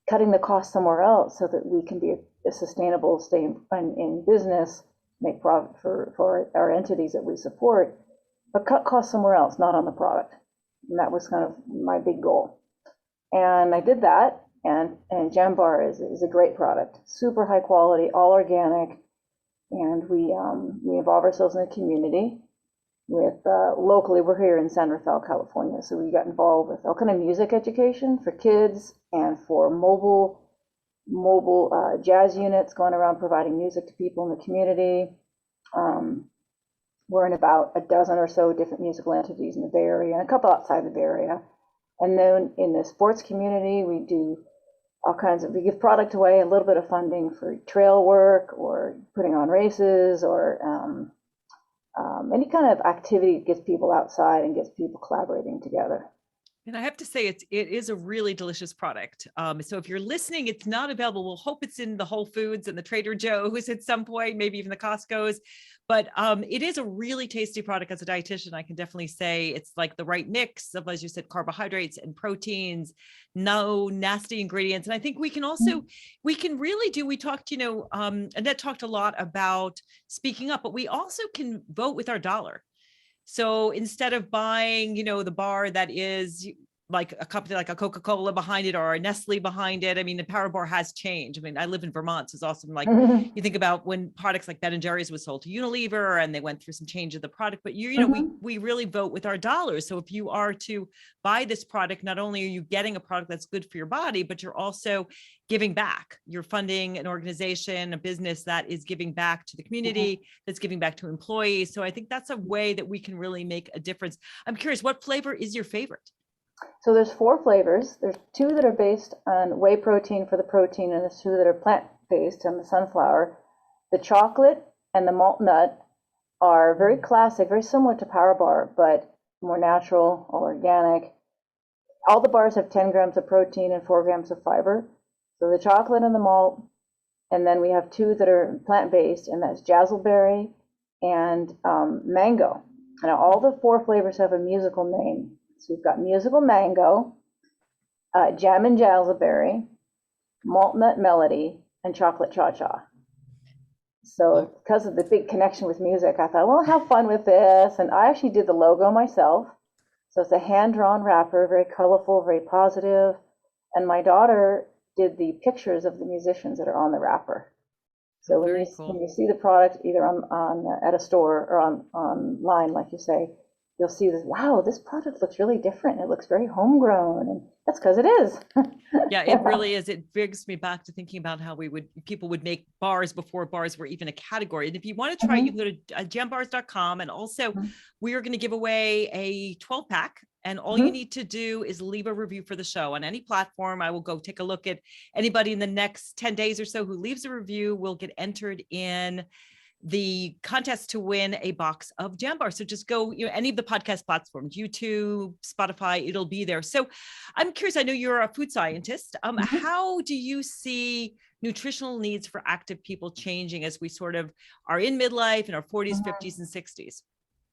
cutting the cost somewhere else so that we can be a sustainable, stay in business, make profit for our entities that we support, but cut costs somewhere else, not on the product. And that was kind of my big goal. And I did that. And Jam Bar is a great product, super high quality, all organic. And we involve ourselves in the community. With locally, we're here in San Rafael, California, so we got involved with all kind of music education for kids and for mobile jazz units going around providing music to people in the community. We're in about a dozen or so different musical entities in the Bay Area and a couple outside the Bay Area. And then in the sports community, we do we give product away, a little bit of funding for trail work or putting on races or any kind of activity that gets people outside and gets people collaborating together. And I have to say, it is a really delicious product. So if you're listening, it's not available. We'll hope it's in the Whole Foods and the Trader Joe's at some point, maybe even the Costco's. But it is a really tasty product. As a dietitian, I can definitely say it's like the right mix of, as you said, carbohydrates and proteins, no nasty ingredients. And I think we can also, we can really do, we talked, Annette talked a lot about speaking up, but we also can vote with our dollar. So instead of buying, the bar that is like a company like a Coca-Cola behind it or a Nestle behind it. I mean, the Power Bar has changed. I mean, I live in Vermont, so it's awesome. Like you think about when products like Ben & Jerry's was sold to Unilever and they went through some change of the product, but we really vote with our dollars. So if you are to buy this product, not only are you getting a product that's good for your body, but you're also giving back. You're funding an organization, a business that is giving back to the community, that's giving back to employees. So I think that's a way that we can really make a difference. I'm curious, what flavor is your favorite? So there's 4 flavors. There's 2 that are based on whey protein for the protein, and there's 2 that are plant-based on the sunflower. The chocolate and the malt nut are very classic, very similar to Power Bar, but more natural, all organic. All the bars have 10 grams of protein and 4 grams of fiber. So the chocolate and the malt, and then we have 2 that are plant-based, and that's jazzleberry and mango. And all the 4 flavors have a musical name. So we've got musical mango, jam and jazzleberry, malt nut melody, and chocolate cha-cha. So because of the big connection with music, I thought, well, I'll have fun with this. And I actually did the logo myself. So it's a hand-drawn wrapper, very colorful, very positive. And my daughter did the pictures of the musicians that are on the wrapper. So when you see the product either on at a store or online, like you say, you'll see this, wow, this product looks really different. It looks very homegrown. And that's because it is. Yeah, it really is. It brings me back to thinking about how people would make bars before bars were even a category. And if you want to try, you can go to jambars.com. And also we are going to give away a 12-pack. And all you need to do is leave a review for the show on any platform. I will go take a look at anybody in the next 10 days or so who leaves a review will get entered in the contest to win a box of Jam Bars. So just go, any of the podcast platforms, YouTube, Spotify, it'll be there. So I'm curious, I know you're a food scientist. How do you see nutritional needs for active people changing as we sort of are in midlife in our 40s, 50s, and 60s?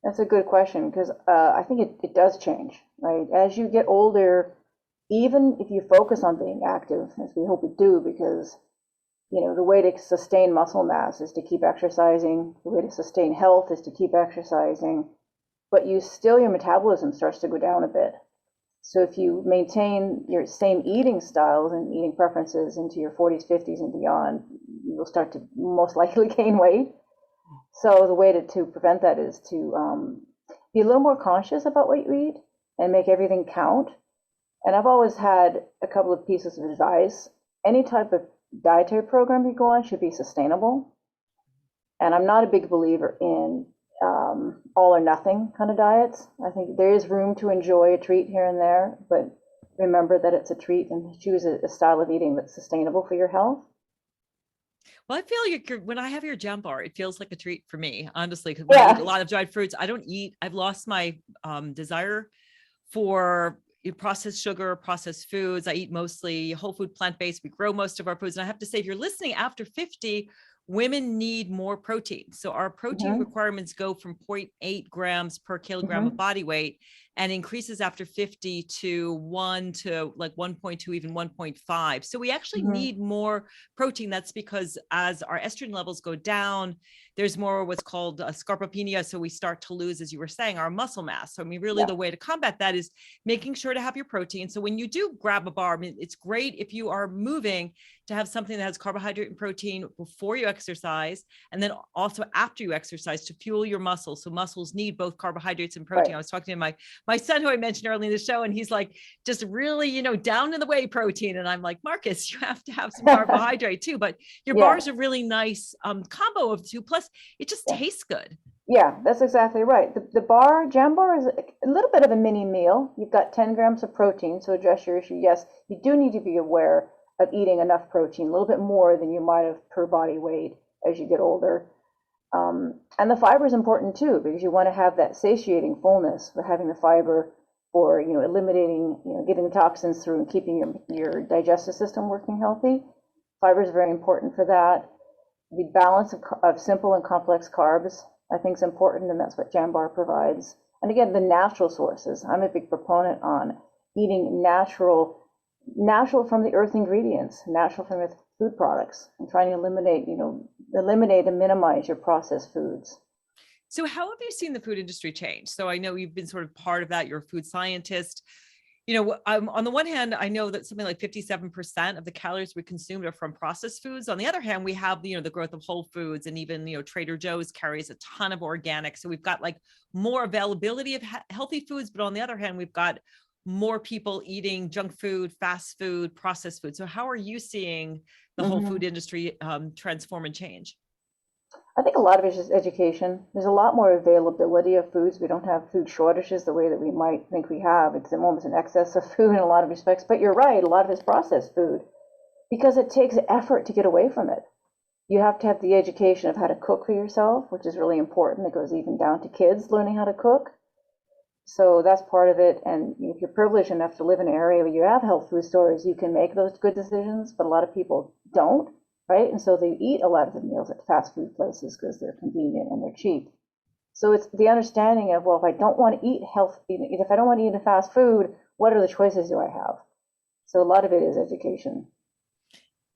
That's a good question, because I think it does change, right? As you get older, even if you focus on being active, as we hope we do, because the way to sustain muscle mass is to keep exercising. The way to sustain health is to keep exercising, but your metabolism starts to go down a bit. So if you maintain your same eating styles and eating preferences into your 40s, 50s, and beyond, you will start to most likely gain weight. So the way to prevent that is to be a little more conscious about what you eat and make everything count. And I've always had a couple of pieces of advice. Any type of dietary program you go on should be sustainable. And I'm not a big believer in all or nothing kind of diets. I think there is room to enjoy a treat here and there, but remember that it's a treat and choose a style of eating that's sustainable for your health. Well, I feel when I have your Jam Bar, it feels like a treat for me, honestly, because I eat a lot of dried fruits. I've lost my desire for processed sugar, processed foods. I eat mostly whole food, plant-based. We grow most of our foods. And I have to say, if you're listening after 50, women need more protein. So our protein requirements go from 0.8 grams per kilogram of body weight and increases after 50 to 1 to like 1.2, even 1.5. So we actually need more protein. That's because as our estrogen levels go down, there's more what's called sarcopenia. So we start to lose, as you were saying, our muscle mass. So I mean, really the way to combat that is making sure to have your protein. So when you do grab a bar, I mean, it's great if you are moving to have something that has carbohydrate and protein before you exercise, and then also after you exercise to fuel your muscles. So muscles need both carbohydrates and protein. I was talking to my son, who I mentioned earlier in the show, and he's like, just really, down in the whey protein. And I'm like, Marcus, you have to have some carbohydrate too, but your bar's a really nice combo of the two. Plus it just tastes good. Yeah, that's exactly right. The Jam Bar is a little bit of a mini meal. You've got 10 grams of protein. So address your issue. Yes, you do need to be aware of eating enough protein, a little bit more than you might have per body weight as you get older. And the fiber is important too, because you want to have that satiating fullness for having the fiber for, eliminating, getting the toxins through and keeping your digestive system working healthy. Fiber is very important for that. The balance of simple and complex carbs, I think, is important, and that's what Jambar provides. And again, the natural sources. I'm a big proponent on eating natural from the earth ingredients, natural from the food products, and trying to eliminate and minimize your processed foods. So how have you seen the food industry change? So I know you've been sort of part of that. You're a food scientist. On the one hand, I know that something like 57% of the calories we consume are from processed foods. On the other hand, we have, the growth of whole foods, and even, Trader Joe's carries a ton of organic. So we've got like more availability of healthy foods, but on the other hand, we've got more people eating junk food, fast food, processed food. So how are you seeing the whole food industry transform and change? I think a lot of it is just education. There's a lot more availability of foods. We don't have food shortages the way that we might think we have. It's almost an excess of food in a lot of respects. But you're right, a lot of it's processed food because it takes effort to get away from it. You have to have the education of how to cook for yourself, which is really important. It goes even down to kids learning how to cook. So that's part of it. And if you're privileged enough to live in an area where you have health food stores, you can make those good decisions, but a lot of people don't. Right? And so they eat a lot of the meals at fast food places because they're convenient and they're cheap. So it's the understanding of, well, if I don't want to eat if I don't want to eat a fast food, what are the choices do I have? So a lot of it is education.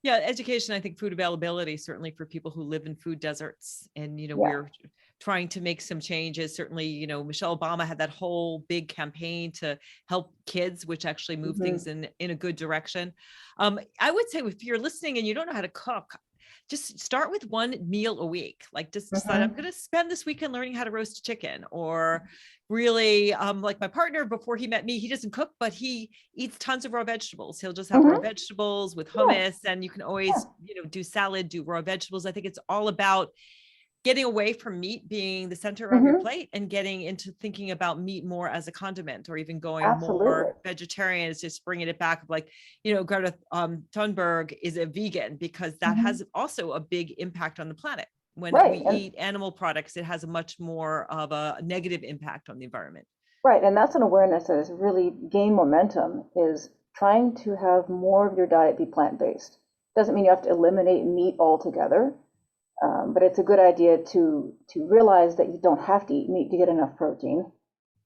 Yeah, education, I think food availability, certainly for people who live in food deserts. And, we're trying to make some changes. Certainly, Michelle Obama had that whole big campaign to help kids, which actually moved things in a good direction. I would say if you're listening and you don't know how to cook, just start with one meal a week. Like just decide, I'm going to spend this weekend learning how to roast a chicken, or really like my partner before he met me, he doesn't cook, but he eats tons of raw vegetables. He'll just have raw vegetables with hummus, and you can always, do salad, do raw vegetables. I think it's all about getting away from meat being the center of your plate and getting into thinking about meat more as a condiment, or even going more vegetarian, is just bringing it back. Like, Greta Thunberg is a vegan because that has also a big impact on the planet. When we eat animal products, it has a much more of a negative impact on the environment. Right. And that's an awareness that has really gained momentum, is trying to have more of your diet be plant-based. Doesn't mean you have to eliminate meat altogether. But it's a good idea to realize that you don't have to eat meat to get enough protein,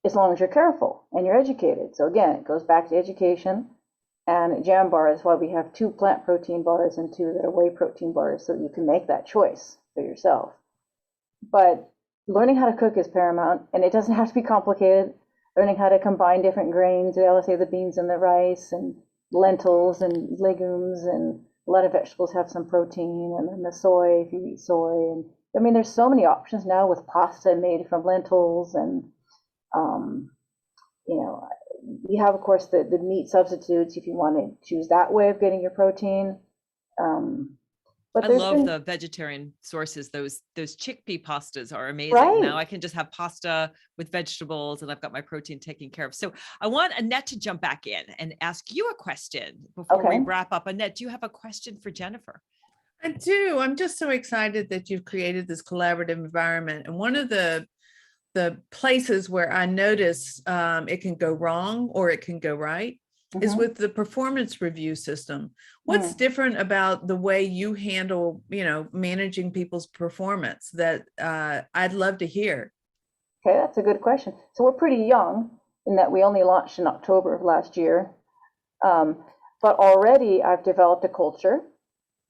as long as you're careful and you're educated. So again, it goes back to education. And Jambar is why we have 2 plant protein bars and 2 that are whey protein bars, so you can make that choice for yourself. But learning how to cook is paramount, and it doesn't have to be complicated. Learning how to combine different grains, let's say the beans and the rice and lentils and legumes, and a lot of vegetables have some protein, and then the soy, if you eat soy. And I mean, there's so many options now with pasta made from lentils, and you have, of course, the meat substitutes if you want to choose that way of getting your protein. But I love the vegetarian sources. Those chickpea pastas are amazing. Right. Now I can just have pasta with vegetables, and I've got my protein taken care of. So I want Annette to jump back in and ask you a question before we wrap up. Annette, do you have a question for Jennifer? I do. I'm just so excited that you've created this collaborative environment. And one of the places where I notice it can go wrong or it can go right is with the performance review system. What's different about the way you handle, managing people's performance that I'd love to hear? Okay, that's a good question. So we're pretty young in that we only launched in October of last year. But already I've developed a culture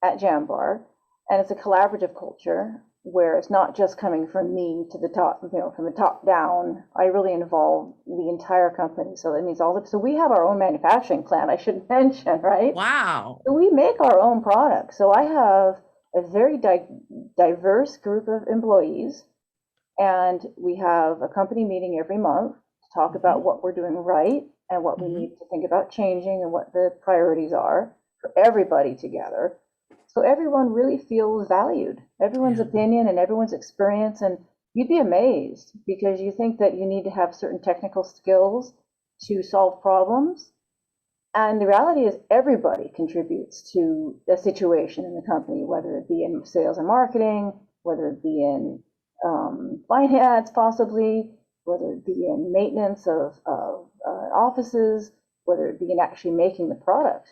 at Jambar, and it's a collaborative culture where it's not just coming from me to the top, from the top down. I really involve the entire company. So that means so we have our own manufacturing plant, I should mention, right? Wow. So we make our own products. So I have a very diverse group of employees, and we have a company meeting every month to talk about what we're doing right and what we need to think about changing and what the priorities are for everybody together. So everyone really feels valued, everyone's opinion and everyone's experience. And you'd be amazed, because you think that you need to have certain technical skills to solve problems. And the reality is everybody contributes to a situation in the company, whether it be in sales and marketing, whether it be in finance, possibly, whether it be in maintenance of offices, whether it be in actually making the product.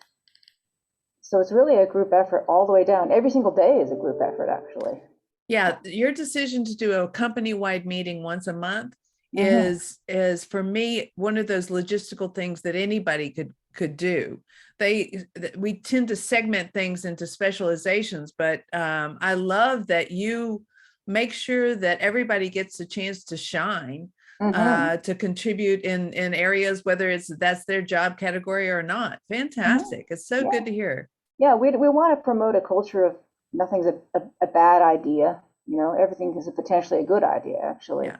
So it's really a group effort all the way down. Every single day is a group effort, actually. Yeah, your decision to do a company-wide meeting once a month is for me one of those logistical things that anybody could do. We tend to segment things into specializations, but I love that you make sure that everybody gets a chance to shine, to contribute in areas, whether that's their job category or not. Fantastic. It's so good to hear. Yeah, we want to promote a culture of nothing's a bad idea. You know, everything is potentially a good idea, actually. Yeah.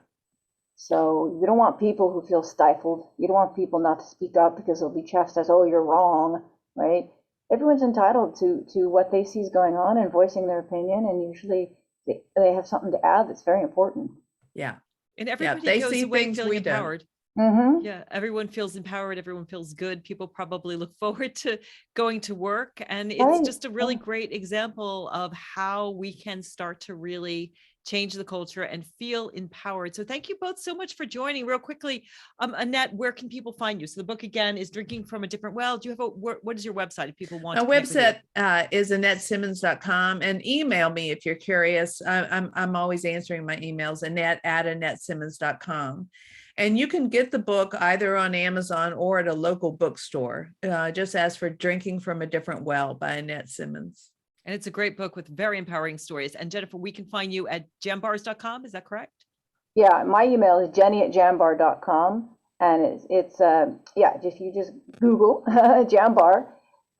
So you don't want people who feel stifled. You don't want people not to speak up because they'll be chastised. Oh, you're wrong, right? Everyone's entitled to what they see is going on and voicing their opinion, and usually they have something to add that's very important. Yeah. And everybody they goes see away things feeling we don't. empowered. Yeah, everyone feels empowered. Everyone feels good. People probably look forward to going to work. And it's just a really great example of how we can start to really change the culture and feel empowered. So thank you both so much for joining. Real quickly, Annette, where can people find you? So the book again is Drinking from a Different Well. Do you have what is your website if people want? My website is AnnetteSimmons.com, and email me if you're curious. I'm always answering my emails, Annette@AnnetteSimmons.com. And you can get the book either on Amazon or at a local bookstore. Just ask for Drinking from a Different Well by Annette Simmons. And it's a great book with very empowering stories. And Jennifer, we can find you at jambars.com. Is that correct? Yeah, my email is jenny@jambar.com. And it's if you just Google Jambar,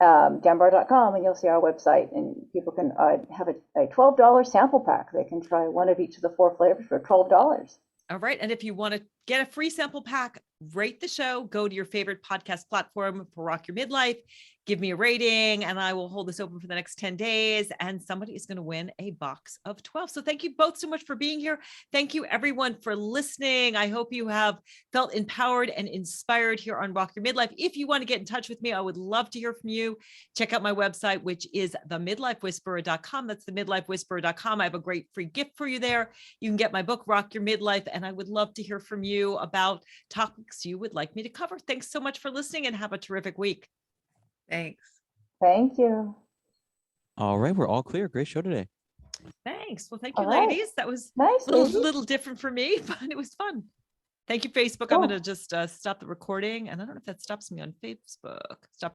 jambar.com, and you'll see our website. And people can have a $12 sample pack. They can try one of each of the 4 flavors for $12. All right. And if you want to get a free sample pack, rate the show, go to your favorite podcast platform for Rock Your Midlife, give me a rating, and I will hold this open for the next 10 days. And somebody is going to win a box of 12. So thank you both so much for being here. Thank you everyone for listening. I hope you have felt empowered and inspired here on Rock Your Midlife. If you want to get in touch with me, I would love to hear from you. Check out my website, which is themidlifewhisperer.com. That's themidlifewhisperer.com. I have a great free gift for you there. You can get my book, Rock Your Midlife, and I would love to hear from you about topics you would like me to cover. Thanks so much for listening and have a terrific week. Thanks. Thank you. All right, we're all clear. Great show today. Thanks. Well, thank you, All right. ladies. That was Nice, a little different for me, but it was fun. Thank you, Facebook. Cool. I'm going to just stop the recording. And I don't know if that stops me on Facebook. Stop